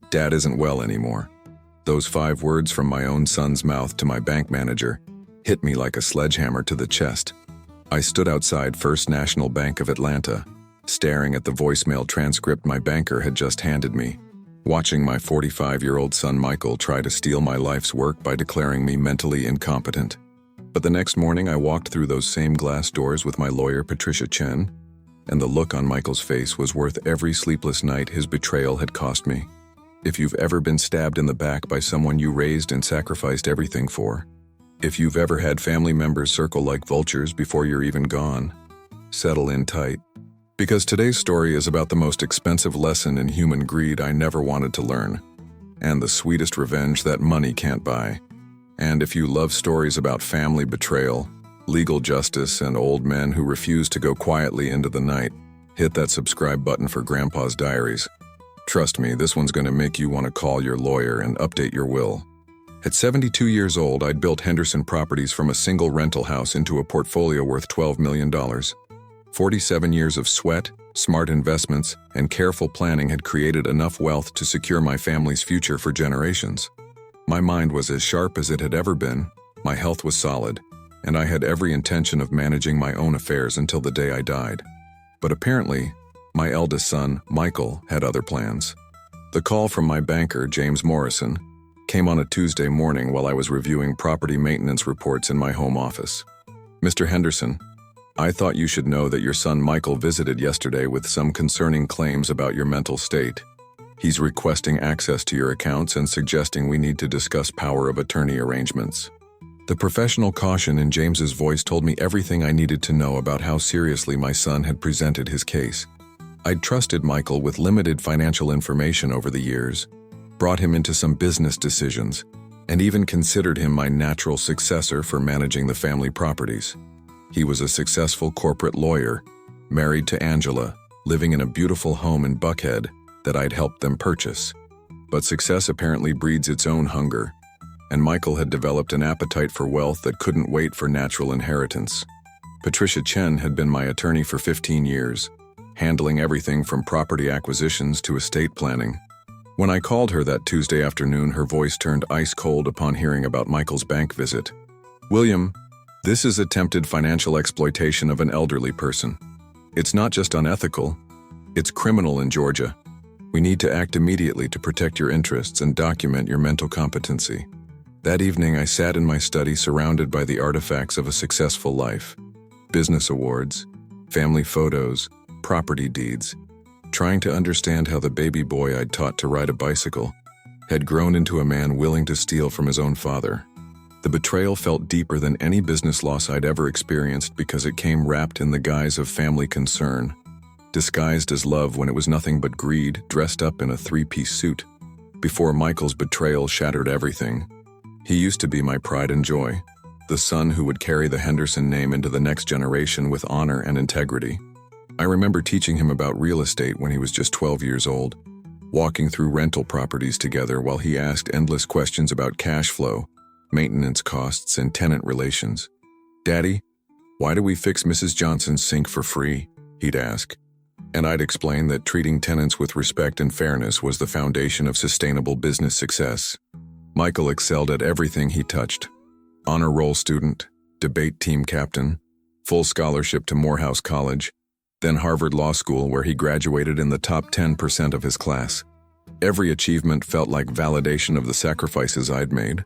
"Dad isn't well anymore." Those 5 words from my own son's mouth to my bank manager hit me like a sledgehammer to the chest. I stood outside First National Bank of Atlanta, staring at the voicemail transcript my banker had just handed me, watching my 45-year-old son Michael try to steal my life's work by declaring me mentally incompetent. But the next morning I walked through those same glass doors with my lawyer Patricia Chen, and the look on Michael's face was worth every sleepless night his betrayal had cost me. If you've ever been stabbed in the back by someone you raised and sacrificed everything for, if you've ever had family members circle like vultures before you're even gone, settle in tight. Because today's story is about the most expensive lesson in human greed I never wanted to learn, and the sweetest revenge that money can't buy. And if you love stories about family betrayal, legal justice, and old men who refuse to go quietly into the night, hit that subscribe button for Grandpa's Diaries. Trust me, this one's going to make you want to call your lawyer and update your will. At 72 years old, I'd built Henderson Properties from a single rental house into a portfolio worth $12 million. 47 years of sweat, smart investments, and careful planning had created enough wealth to secure my family's future for generations. My mind was as sharp as it had ever been, my health was solid, and I had every intention of managing my own affairs until the day I died. But apparently, my eldest son, Michael, had other plans. The call from my banker, James Morrison, came on a Tuesday morning while I was reviewing property maintenance reports in my home office. "Mr. Henderson, I thought you should know that your son Michael visited yesterday with some concerning claims about your mental state. He's requesting access to your accounts and suggesting we need to discuss power of attorney arrangements." The professional caution in James's voice told me everything I needed to know about how seriously my son had presented his case. I'd trusted Michael with limited financial information over the years, brought him into some business decisions, and even considered him my natural successor for managing the family properties. He was a successful corporate lawyer, married to Angela, living in a beautiful home in Buckhead that I'd helped them purchase. But success apparently breeds its own hunger, and Michael had developed an appetite for wealth that couldn't wait for natural inheritance. Patricia Chen had been my attorney for 15 years, handling everything from property acquisitions to estate planning. When I called her that Tuesday afternoon, her voice turned ice cold upon hearing about Michael's bank visit. "William, this is attempted financial exploitation of an elderly person. It's not just unethical, it's criminal in Georgia. We need to act immediately to protect your interests and document your mental competency." That evening, I sat in my study surrounded by the artifacts of a successful life: business awards, family photos, property deeds, trying to understand how the baby boy I'd taught to ride a bicycle had grown into a man willing to steal from his own father. The betrayal felt deeper than any business loss I'd ever experienced because it came wrapped in the guise of family concern, disguised as love when it was nothing but greed dressed up in a 3-piece suit. Before Michael's betrayal shattered everything, he used to be my pride and joy, the son who would carry the Henderson name into the next generation with honor and integrity. I remember teaching him about real estate when he was just 12 years old, walking through rental properties together while he asked endless questions about cash flow, maintenance costs, and tenant relations. "Daddy, why do we fix Mrs. Johnson's sink for free?" he'd ask. And I'd explain that treating tenants with respect and fairness was the foundation of sustainable business success. Michael excelled at everything he touched. Honor roll student, debate team captain, full scholarship to Morehouse College, then Harvard Law School, where he graduated in the top 10% of his class. Every achievement felt like validation of the sacrifices I'd made,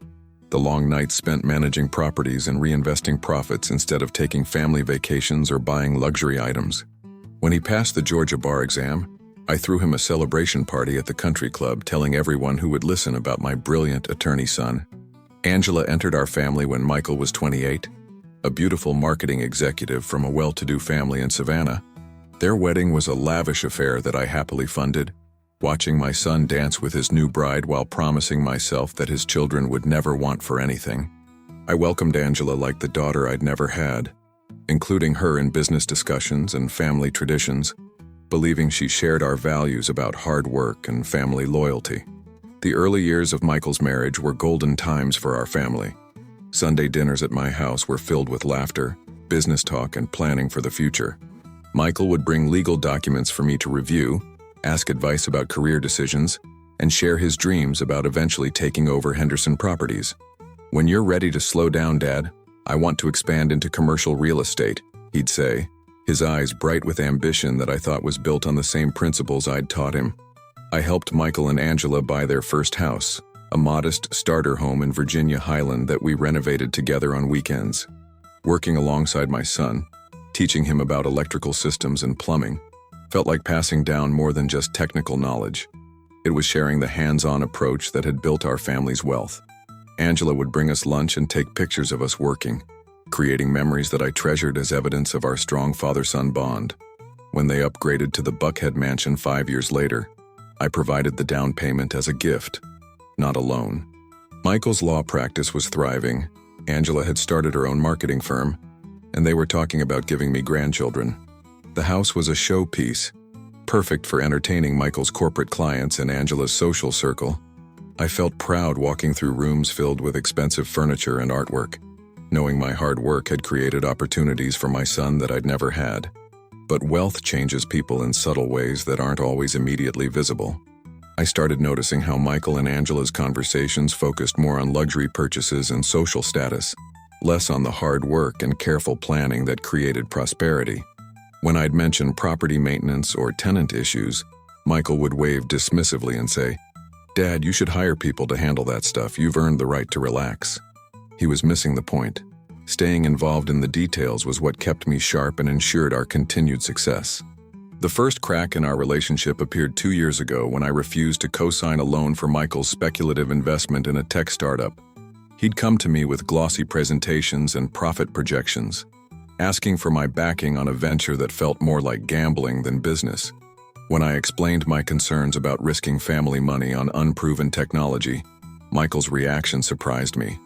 the long nights spent managing properties and reinvesting profits instead of taking family vacations or buying luxury items. When he passed the Georgia bar exam, I threw him a celebration party at the country club, telling everyone who would listen about my brilliant attorney son. Angela entered our family when Michael was 28, a beautiful marketing executive from a well-to-do family in Savannah. Their wedding was a lavish affair that I happily funded, watching my son dance with his new bride while promising myself that his children would never want for anything. I welcomed Angela like the daughter I'd never had, including her in business discussions and family traditions, believing she shared our values about hard work and family loyalty. The early years of Michael's marriage were golden times for our family. Sunday dinners at my house were filled with laughter, business talk, and planning for the future. Michael would bring legal documents for me to review, ask advice about career decisions, and share his dreams about eventually taking over Henderson Properties. "When you're ready to slow down, Dad, I want to expand into commercial real estate," he'd say, his eyes bright with ambition that I thought was built on the same principles I'd taught him. I helped Michael and Angela buy their first house, a modest starter home in Virginia Highland that we renovated together on weekends. Working alongside my son, teaching him about electrical systems and plumbing, felt like passing down more than just technical knowledge. It was sharing the hands-on approach that had built our family's wealth. Angela would bring us lunch and take pictures of us working, creating memories that I treasured as evidence of our strong father-son bond. When they upgraded to the Buckhead Mansion 5 years later, I provided the down payment as a gift, not a loan. Michael's law practice was thriving. Angela had started her own marketing firm, and they were talking about giving me grandchildren. The house was a showpiece, perfect for entertaining Michael's corporate clients and Angela's social circle. I felt proud walking through rooms filled with expensive furniture and artwork, knowing my hard work had created opportunities for my son that I'd never had. But wealth changes people in subtle ways that aren't always immediately visible. I started noticing how Michael and Angela's conversations focused more on luxury purchases and social status, less on the hard work and careful planning that created prosperity. When I'd mention property maintenance or tenant issues, Michael would wave dismissively and say, "Dad, you should hire people to handle that stuff. You've earned the right to relax." He was missing the point. Staying involved in the details was what kept me sharp and ensured our continued success. The first crack in our relationship appeared 2 years ago when I refused to co-sign a loan for Michael's speculative investment in a tech startup. He'd come to me with glossy presentations and profit projections, asking for my backing on a venture that felt more like gambling than business. When I explained my concerns about risking family money on unproven technology, Michael's reaction surprised me.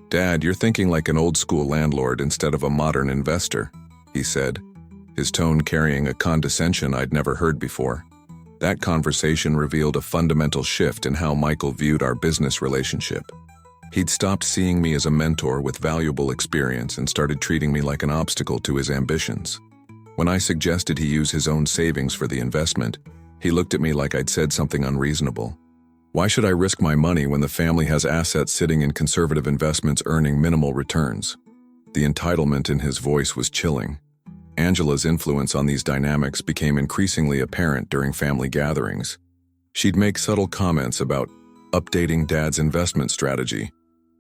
"Dad, you're thinking like an old-school landlord instead of a modern investor," he said, his tone carrying a condescension I'd never heard before. That conversation revealed a fundamental shift in how Michael viewed our business relationship. He'd stopped seeing me as a mentor with valuable experience and started treating me like an obstacle to his ambitions. When I suggested he use his own savings for the investment, he looked at me like I'd said something unreasonable. Why should I risk my money when the family has assets sitting in conservative investments earning minimal returns? The entitlement in his voice was chilling. Angela's influence on these dynamics became increasingly apparent during family gatherings. She'd make subtle comments about updating Dad's investment strategy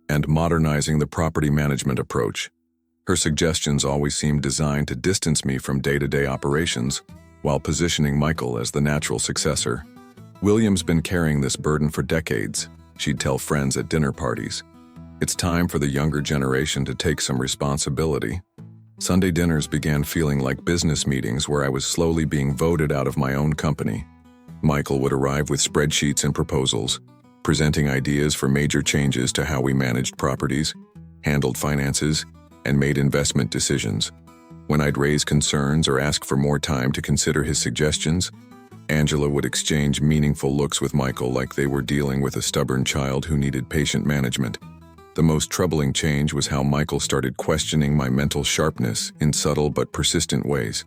and modernizing the property management approach. Her suggestions always seemed designed to distance me from day-to-day operations while positioning Michael as the natural successor. "William's been carrying this burden for decades," she'd tell friends at dinner parties. "It's time for the younger generation to take some responsibility." Sunday dinners began feeling like business meetings where I was slowly being voted out of my own company. Michael would arrive with spreadsheets and proposals, presenting ideas for major changes to how we managed properties, handled finances, and made investment decisions. When I'd raise concerns or ask for more time to consider his suggestions, Angela would exchange meaningful looks with Michael like they were dealing with a stubborn child who needed patient management. The most troubling change was how Michael started questioning my mental sharpness in subtle but persistent ways.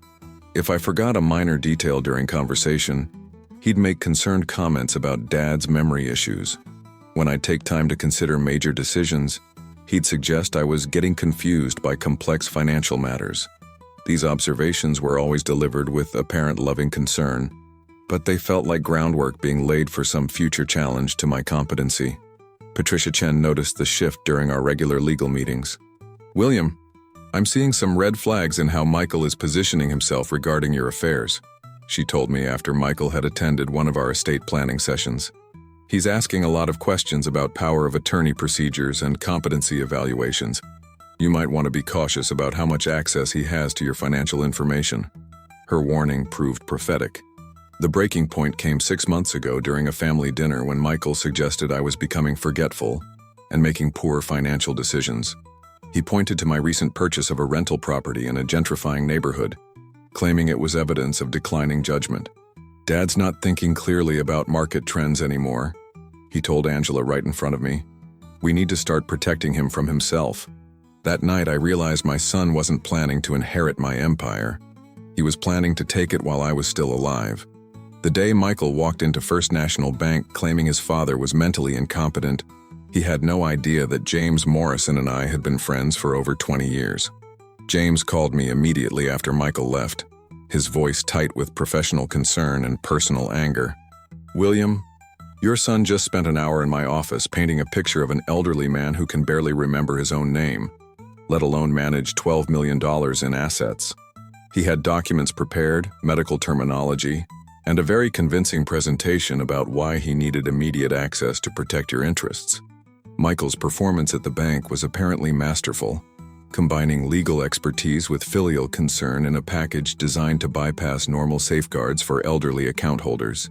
If I forgot a minor detail during conversation, he'd make concerned comments about Dad's memory issues. When I'd take time to consider major decisions, he'd suggest I was getting confused by complex financial matters. These observations were always delivered with apparent loving concern, but they felt like groundwork being laid for some future challenge to my competency. Patricia Chen noticed the shift during our regular legal meetings. "William, I'm seeing some red flags in how Michael is positioning himself regarding your affairs," she told me after Michael had attended one of our estate planning sessions. "He's asking a lot of questions about power of attorney procedures and competency evaluations. You might want to be cautious about how much access he has to your financial information." Her warning proved prophetic. The breaking point came 6 months ago during a family dinner when Michael suggested I was becoming forgetful and making poor financial decisions. He pointed to my recent purchase of a rental property in a gentrifying neighborhood, claiming it was evidence of declining judgment. "Dad's not thinking clearly about market trends anymore," he told Angela right in front of me. "We need to start protecting him from himself." That night I realized my son wasn't planning to inherit my empire. He was planning to take it while I was still alive. The day Michael walked into First National Bank claiming his father was mentally incompetent, he had no idea that James Morrison and I had been friends for over 20 years. James called me immediately after Michael left, his voice tight with professional concern and personal anger. "William, your son just spent an hour in my office painting a picture of an elderly man who can barely remember his own name, let alone manage $12 million in assets. He had documents prepared, medical terminology, and a very convincing presentation about why he needed immediate access to protect your interests." Michael's performance at the bank was apparently masterful, combining legal expertise with filial concern in a package designed to bypass normal safeguards for elderly account holders.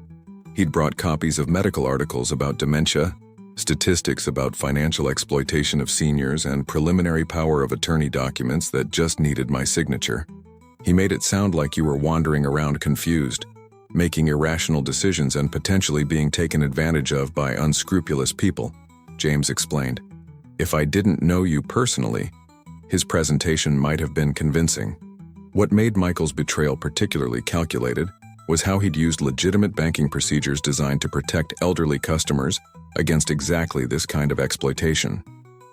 He'd brought copies of medical articles about dementia, statistics about financial exploitation of seniors, and preliminary power of attorney documents that just needed my signature. He made it sound like you were wandering around confused, making irrational decisions and potentially being taken advantage of by unscrupulous people, James explained. If I didn't know you personally, his presentation might have been convincing. What made Michael's betrayal particularly calculated was how he'd used legitimate banking procedures designed to protect elderly customers against exactly this kind of exploitation.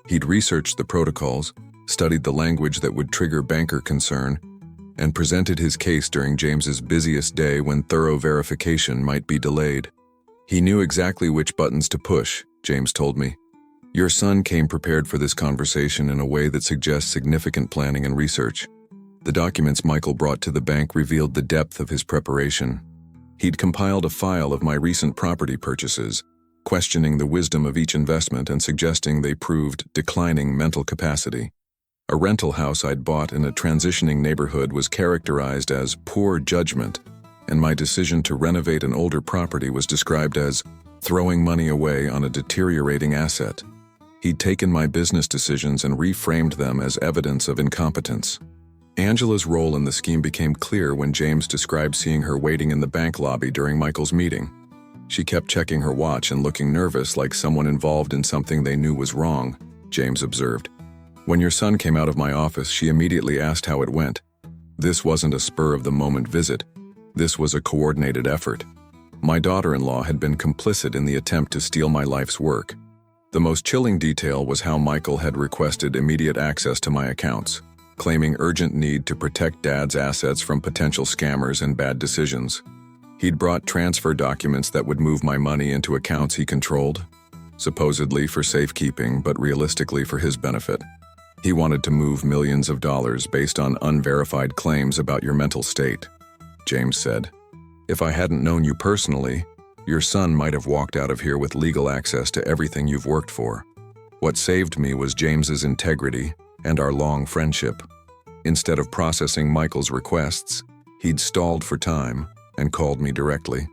He'd researched the protocols, studied the language that would trigger banker concern, and presented his case during James's busiest day when thorough verification might be delayed. He knew exactly which buttons to push, James told me. Your son came prepared for this conversation in a way that suggests significant planning and research. The documents Michael brought to the bank revealed the depth of his preparation. He'd compiled a file of my recent property purchases, questioning the wisdom of each investment and suggesting they proved declining mental capacity. A rental house I'd bought in a transitioning neighborhood was characterized as poor judgment, and my decision to renovate an older property was described as throwing money away on a deteriorating asset. He'd taken my business decisions and reframed them as evidence of incompetence. Angela's role in the scheme became clear when James described seeing her waiting in the bank lobby during Michael's meeting. She kept checking her watch and looking nervous, like someone involved in something they knew was wrong, James observed. When your son came out of my office, she immediately asked how it went. This wasn't a spur-of-the-moment visit. This was a coordinated effort. My daughter-in-law had been complicit in the attempt to steal my life's work. The most chilling detail was how Michael had requested immediate access to my accounts, claiming urgent need to protect Dad's assets from potential scammers and bad decisions. He'd brought transfer documents that would move my money into accounts he controlled, supposedly for safekeeping but realistically for his benefit. He wanted to move millions of dollars based on unverified claims about your mental state, James said. If I hadn't known you personally, your son might have walked out of here with legal access to everything you've worked for. What saved me was James's integrity and our long friendship. Instead of processing Michael's requests, he'd stalled for time and called me directly.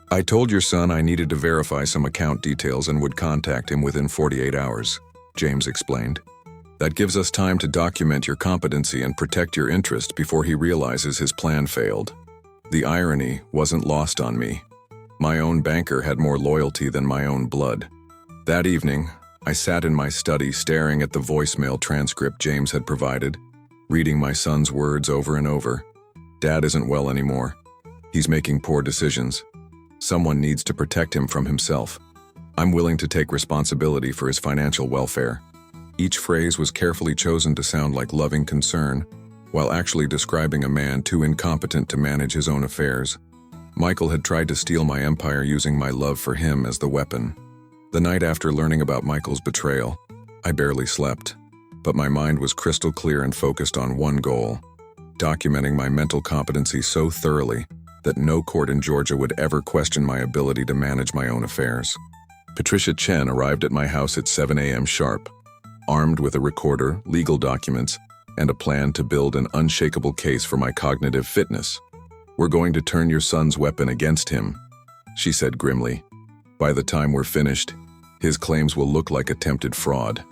I told your son I needed to verify some account details and would contact him within 48 hours, James explained. That gives us time to document your competency and protect your interest before he realizes his plan failed. The irony wasn't lost on me. My own banker had more loyalty than my own blood. That evening, I sat in my study staring at the voicemail transcript James had provided, reading my son's words over and over. Dad isn't well anymore. He's making poor decisions. Someone needs to protect him from himself. I'm willing to take responsibility for his financial welfare. Each phrase was carefully chosen to sound like loving concern, while actually describing a man too incompetent to manage his own affairs. Michael had tried to steal my empire using my love for him as the weapon. The night after learning about Michael's betrayal, I barely slept, but my mind was crystal clear and focused on one goal: documenting my mental competency so thoroughly that no court in Georgia would ever question my ability to manage my own affairs. Patricia Chen arrived at my house at 7 a.m. sharp, armed with a recorder, legal documents, and a plan to build an unshakable case for my cognitive fitness. We're going to turn your son's weapon against him, she said grimly. By the time we're finished, his claims will look like attempted fraud.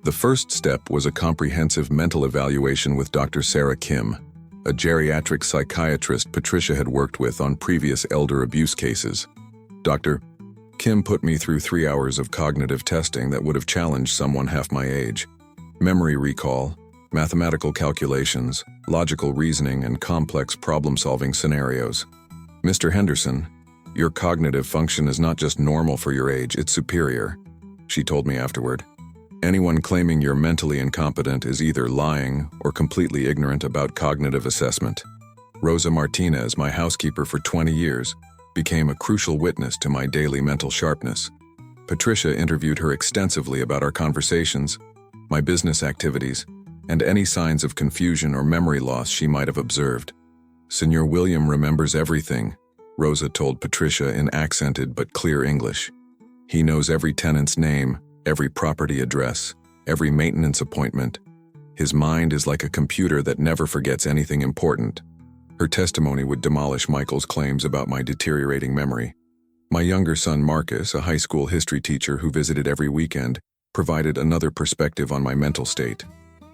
The first step was a comprehensive mental evaluation with Dr. Sarah Kim, a geriatric psychiatrist Patricia had worked with on previous elder abuse cases. Dr. Kim put me through 3 hours of cognitive testing that would have challenged someone half my age. Memory recall, mathematical calculations, logical reasoning, and complex problem-solving scenarios. Mr. Henderson, Your cognitive function is not just normal for your age, it's superior, she told me afterward. Anyone claiming you're mentally incompetent is either lying or completely ignorant about cognitive assessment. Rosa Martinez, my housekeeper for 20 years, became a crucial witness to my daily mental sharpness. Patricia interviewed her extensively about our conversations, my business activities, and any signs of confusion or memory loss she might have observed. Senor William remembers everything, Rosa told Patricia in accented but clear English. He knows every tenant's name, every property address, every maintenance appointment. His mind is like a computer that never forgets anything important. Her testimony would demolish Michael's claims about my deteriorating memory. My younger son Marcus, a high school history teacher who visited every weekend, provided another perspective on my mental state.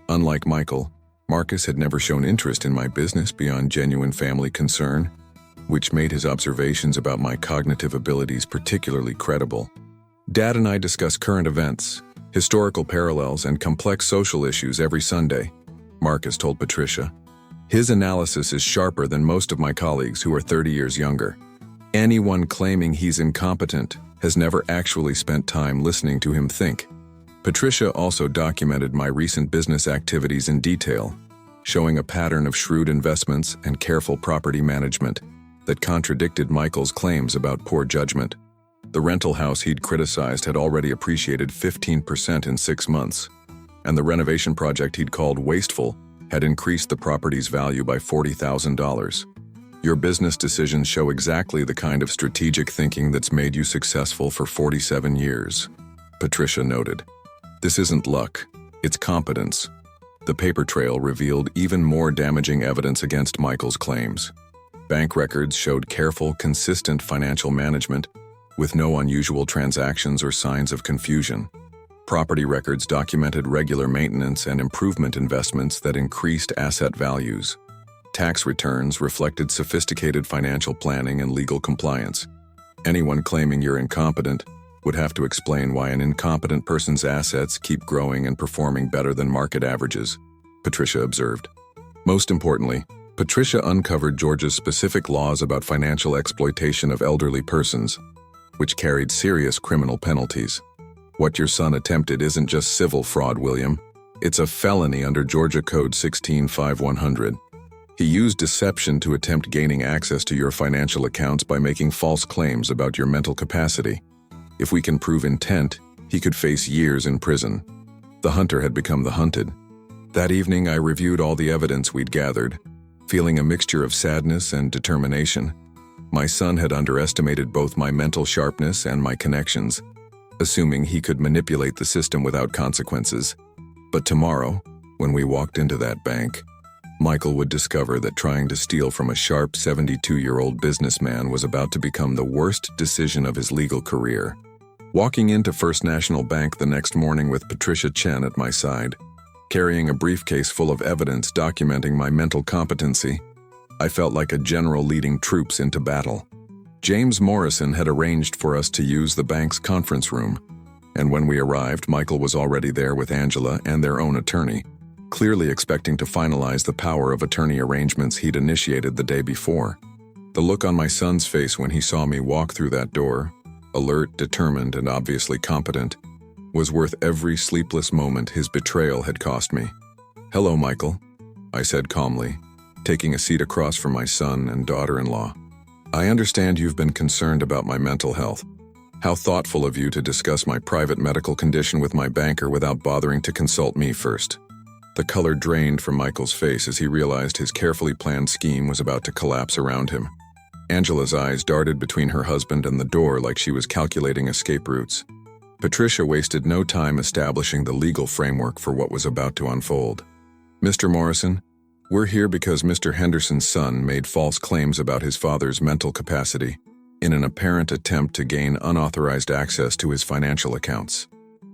Unlike Michael, Marcus had never shown interest in my business beyond genuine family concern, which made his observations about my cognitive abilities particularly credible. Dad and I discuss current events, historical parallels, and complex social issues every Sunday, Marcus told Patricia. His analysis is sharper than most of my colleagues who are 30 years younger. Anyone claiming he's incompetent has never actually spent time listening to him think. Patricia also documented my recent business activities in detail, showing a pattern of shrewd investments and careful property management that contradicted Michael's claims about poor judgment. The rental house he'd criticized had already appreciated 15% in 6 months, and the renovation project he'd called wasteful had increased the property's value by $40,000. Your business decisions show exactly the kind of strategic thinking that's made you successful for 47 years, Patricia noted. This isn't luck, it's competence. The paper trail revealed even more damaging evidence against Michael's claims. Bank records showed careful, consistent financial management with no unusual transactions or signs of confusion. Property records documented regular maintenance and improvement investments that increased asset values. Tax returns reflected sophisticated financial planning and legal compliance. Anyone claiming you're incompetent would have to explain why an incompetent person's assets keep growing and performing better than market averages, Patricia observed. Most importantly, Patricia uncovered Georgia's specific laws about financial exploitation of elderly persons, which carried serious criminal penalties. What your son attempted isn't just civil fraud, William. It's a felony under Georgia Code 16-5100. He used deception to attempt gaining access to your financial accounts by making false claims about your mental capacity. If we can prove intent, he could face years in prison. The hunter had become the hunted. That evening, I reviewed all the evidence we'd gathered, feeling a mixture of sadness and determination. My son had underestimated both my mental sharpness and my connections, assuming he could manipulate the system without consequences. But tomorrow, when we walked into that bank, Michael would discover that trying to steal from a sharp 72-year-old businessman was about to become the worst decision of his legal career. Walking into First National Bank the next morning with Patricia Chen at my side, carrying a briefcase full of evidence documenting my mental competency, I felt like a general leading troops into battle. James Morrison had arranged for us to use the bank's conference room, and when we arrived, Michael was already there with Angela and their own attorney, clearly expecting to finalize the power of attorney arrangements he'd initiated the day before. The look on my son's face when he saw me walk through that door, alert, determined, and obviously competent, was worth every sleepless moment his betrayal had cost me. "Hello, Michael," I said calmly, taking a seat across from my son and daughter-in-law. "I understand you've been concerned about my mental health. How thoughtful of you to discuss my private medical condition with my banker without bothering to consult me first." The color drained from Michael's face as he realized his carefully planned scheme was about to collapse around him. Angela's eyes darted between her husband and the door like she was calculating escape routes. Patricia wasted no time establishing the legal framework for what was about to unfold. "Mr. Morrison, we're here because Mr. Henderson's son made false claims about his father's mental capacity in an apparent attempt to gain unauthorized access to his financial accounts.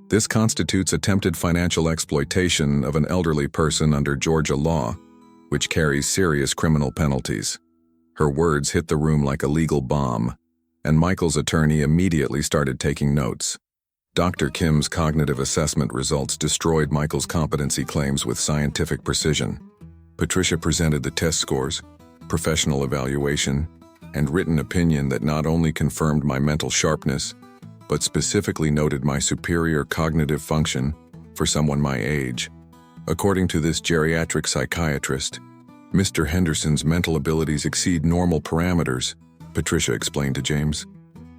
This constitutes attempted financial exploitation of an elderly person under Georgia law, which carries serious criminal penalties." Her words hit the room like a legal bomb, and Michael's attorney immediately started taking notes. Dr. Kim's cognitive assessment results destroyed Michael's competency claims with scientific precision. Patricia presented the test scores, professional evaluation, and written opinion that not only confirmed my mental sharpness, but specifically noted my superior cognitive function for someone my age. According to this geriatric psychiatrist, Mr. Henderson's mental abilities exceed normal parameters, Patricia explained to James.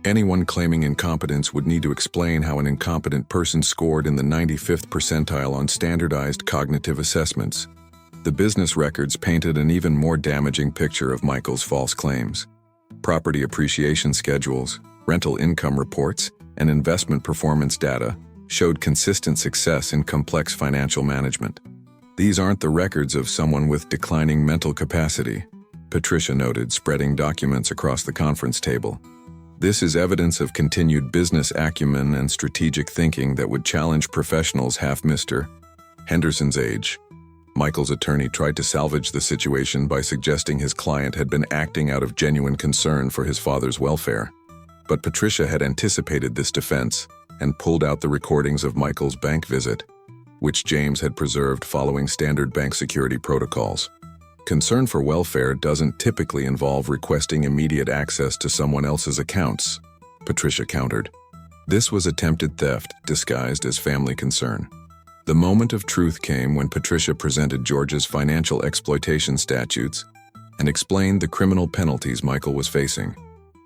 Anyone claiming incompetence would need to explain how an incompetent person scored in the 95th percentile on standardized cognitive assessments. The business records painted an even more damaging picture of Michael's false claims. Property appreciation schedules, rental income reports, and investment performance data showed consistent success in complex financial management. These aren't the records of someone with declining mental capacity, Patricia noted, spreading documents across the conference table. This is evidence of continued business acumen and strategic thinking that would challenge professionals half Mr. Henderson's age. Michael's attorney tried to salvage the situation by suggesting his client had been acting out of genuine concern for his father's welfare. But Patricia had anticipated this defense and pulled out the recordings of Michael's bank visit, which James had preserved following standard bank security protocols. Concern for welfare doesn't typically involve requesting immediate access to someone else's accounts, Patricia countered. This was attempted theft disguised as family concern. The moment of truth came when Patricia presented Georgia's financial exploitation statutes and explained the criminal penalties Michael was facing.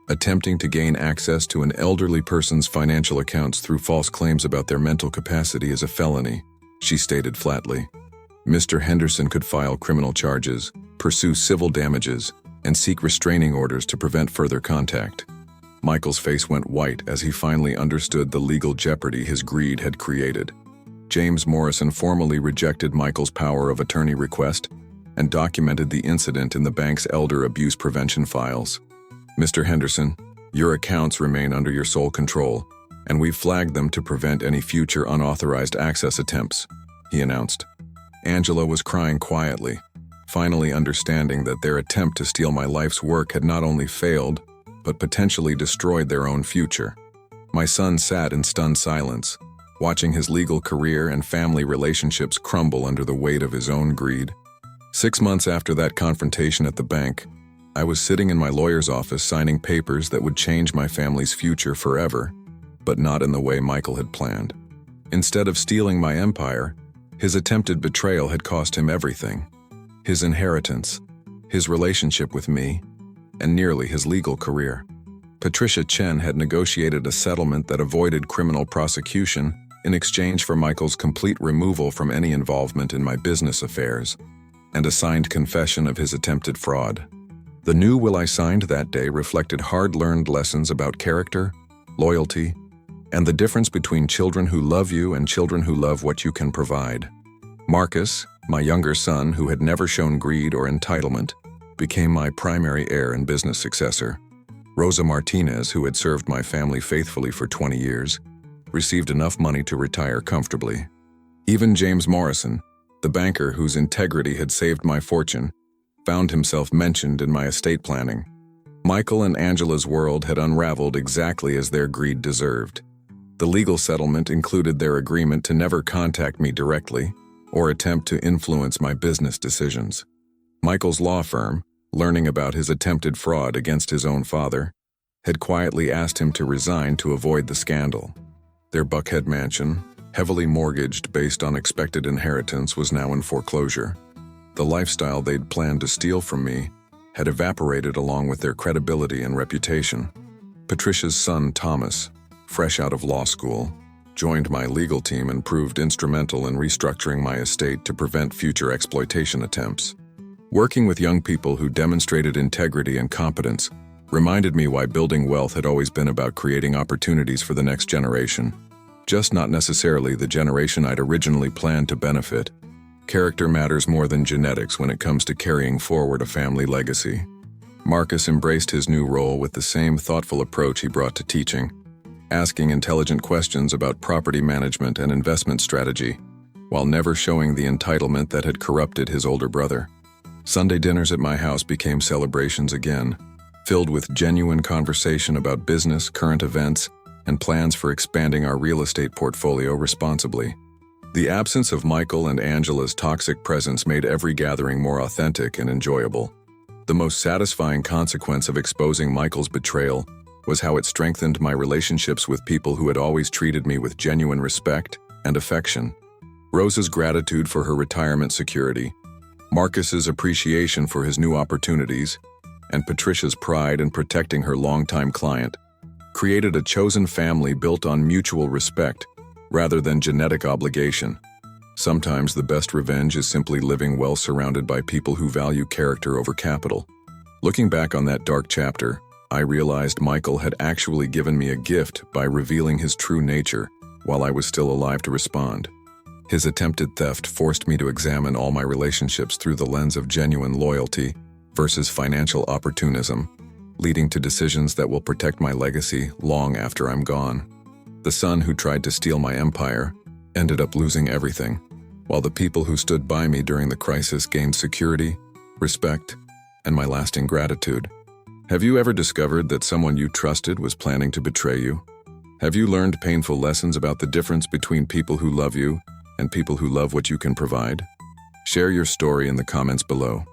Attempting to gain access to an elderly person's financial accounts through false claims about their mental capacity is a felony, she stated flatly. Mr. Henderson could file criminal charges, pursue civil damages, and seek restraining orders to prevent further contact. Michael's face went white as he finally understood the legal jeopardy his greed had created. James Morrison formally rejected Michael's power of attorney request and documented the incident in the bank's elder abuse prevention files. Mr. Henderson, your accounts remain under your sole control, and we've flagged them to prevent any future unauthorized access attempts, he announced. Angela was crying quietly, finally understanding that their attempt to steal my life's work had not only failed, but potentially destroyed their own future. My son sat in stunned silence, watching his legal career and family relationships crumble under the weight of his own greed. 6 months after that confrontation at the bank, I was sitting in my lawyer's office signing papers that would change my family's future forever, but not in the way Michael had planned. Instead of stealing my empire, his attempted betrayal had cost him everything: his inheritance, his relationship with me, and nearly his legal career. Patricia Chen had negotiated a settlement that avoided criminal prosecution in exchange for Michael's complete removal from any involvement in my business affairs, and a signed confession of his attempted fraud. The new will I signed that day reflected hard-learned lessons about character, loyalty, and the difference between children who love you and children who love what you can provide. Marcus, my younger son, who had never shown greed or entitlement, became my primary heir and business successor. Rosa Martinez, who had served my family faithfully for 20 years, received enough money to retire comfortably. Even James Morrison, the banker whose integrity had saved my fortune, found himself mentioned in my estate planning. Michael and Angela's world had unraveled exactly as their greed deserved. The legal settlement included their agreement to never contact me directly or attempt to influence my business decisions. Michael's law firm, learning about his attempted fraud against his own father, had quietly asked him to resign to avoid the scandal. Their Buckhead mansion, heavily mortgaged based on expected inheritance, was now in foreclosure. The lifestyle they'd planned to steal from me had evaporated along with their credibility and reputation. Patricia's son, Thomas, fresh out of law school, joined my legal team and proved instrumental in restructuring my estate to prevent future exploitation attempts. Working with young people who demonstrated integrity and competence reminded me why building wealth had always been about creating opportunities for the next generation, just not necessarily the generation I'd originally planned to benefit. Character matters more than genetics when it comes to carrying forward a family legacy. Marcus embraced his new role with the same thoughtful approach he brought to teaching, asking intelligent questions about property management and investment strategy, while never showing the entitlement that had corrupted his older brother. Sunday dinners at my house became celebrations again, filled with genuine conversation about business, current events, and plans for expanding our real estate portfolio responsibly. The absence of Michael and Angela's toxic presence made every gathering more authentic and enjoyable. The most satisfying consequence of exposing Michael's betrayal was how it strengthened my relationships with people who had always treated me with genuine respect and affection. Rosa's gratitude for her retirement security, Marcus's appreciation for his new opportunities, and Patricia's pride in protecting her longtime client created a chosen family built on mutual respect rather than genetic obligation. Sometimes the best revenge is simply living well surrounded by people who value character over capital. Looking back on that dark chapter, I realized Michael had actually given me a gift by revealing his true nature while I was still alive to respond. His attempted theft forced me to examine all my relationships through the lens of genuine loyalty versus financial opportunism, leading to decisions that will protect my legacy long after I'm gone. The son who tried to steal my empire ended up losing everything, while the people who stood by me during the crisis gained security, respect, and my lasting gratitude. Have you ever discovered that someone you trusted was planning to betray you? Have you learned painful lessons about the difference between people who love you and people who love what you can provide? Share your story in the comments below.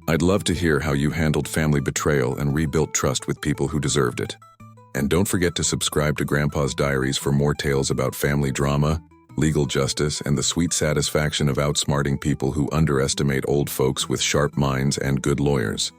I'd love to hear how you handled family betrayal and rebuilt trust with people who deserved it. And don't forget to subscribe to Grandpa's Diaries for more tales about family drama, legal justice, and the sweet satisfaction of outsmarting people who underestimate old folks with sharp minds and good lawyers.